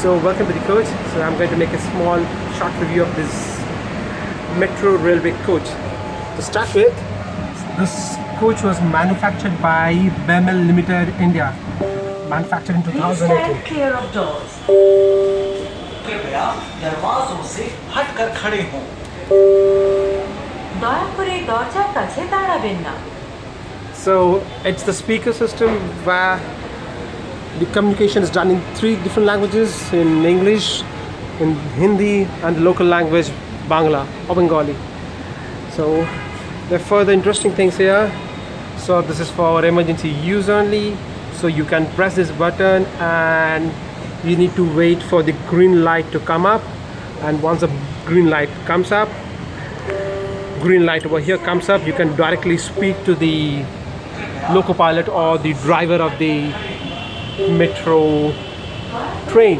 So welcome to the coach. So I'm going to make a small short review of this metro railway coach. To start with, this coach was manufactured by Bemel Limited India, manufactured in 2018. Stand clear of doors. कृपया दरवाजों से हटकर खड़े हों। দয়া করে দরজার কাছে দাঁড়াবেন না। So it's the speaker system where the communication is done in 3 different languages: in English, in Hindi, and the local language Bangla or Bengali. So there are further interesting things here. So this is for emergency use only. So you can press this button and you need to wait for the green light to come up, and once the green light comes up, green light over here comes up, you can directly speak to the loco pilot or the driver of the metro train.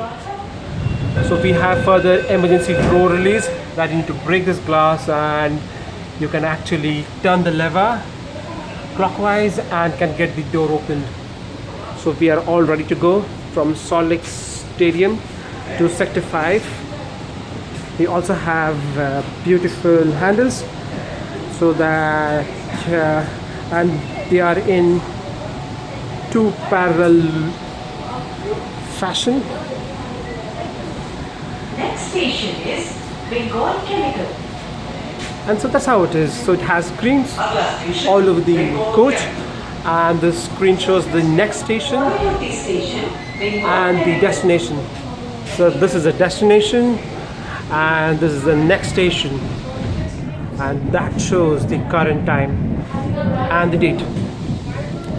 So we have further emergency door release that you need to break this glass, and you can actually turn the lever clockwise and can get the door opened. So we are all ready to go from Salt Lake Stadium to Sector 5. We also have beautiful handles so that and they are in 2 parallel fashion. Next station is Bengal Chemical. And so that's how it is. So it has screens all over the coach, and the screen shows the next station পরবর্তী station and the destination. So this is the destination and this is the next station, and that shows the current time and the date.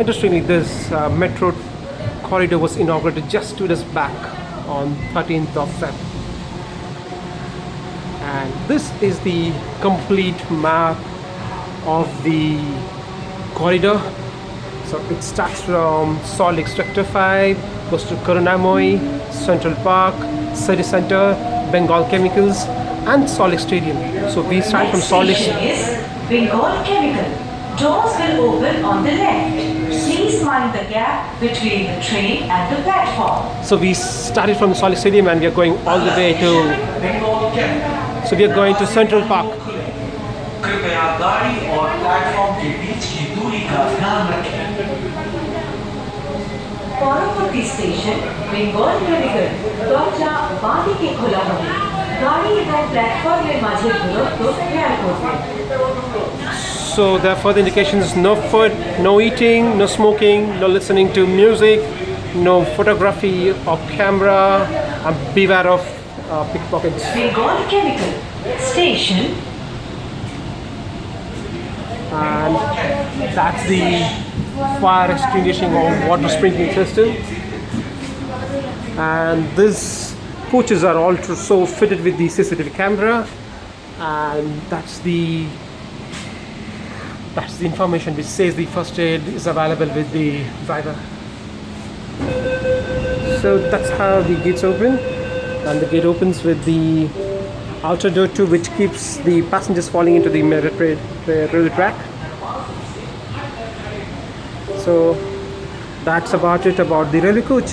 Interestingly, this metro corridor was inaugurated just 2 days back on 13th of Feb. And this is the complete map of the corridor. So it starts from Salt Lake Sector 5, goes to Karunamoi, Central Park, City Center, Bengal Chemicals, and Salt Lake Stadium. So we start from Salt Lake. Next station is Bengal Chemical. Doors will open on the left. Please mind the gap between the train and the platform. So we started from Salt Lake Stadium and we are going all the way to. So we are going to Central Park. कृपया गाड़ी और platform के बीच की दूरी का ध्यान रखें। পরবর্তী স্টেশন বেঙ্গল কেমিক্যাল। দরজা বাঁ দিকে খোলা হবে। গাড়ি এবং প্ল্যাটফর্মের মাঝের দূরত্ব খেয়াল করবেন। So there are further indications: no food, no eating, no smoking, no listening to music, no photography or camera, and beware of pickpockets. Bengal chemical station. And that's the fire extinguishing or water sprinkling system. And these coaches are all so fitted with the CCTV camera, and that's the information which says the first aid is available with the driver. So that's how the gates open, and the gate opens with the outer door too, which keeps the passengers falling into the railway track. So that's about it about the railway coach.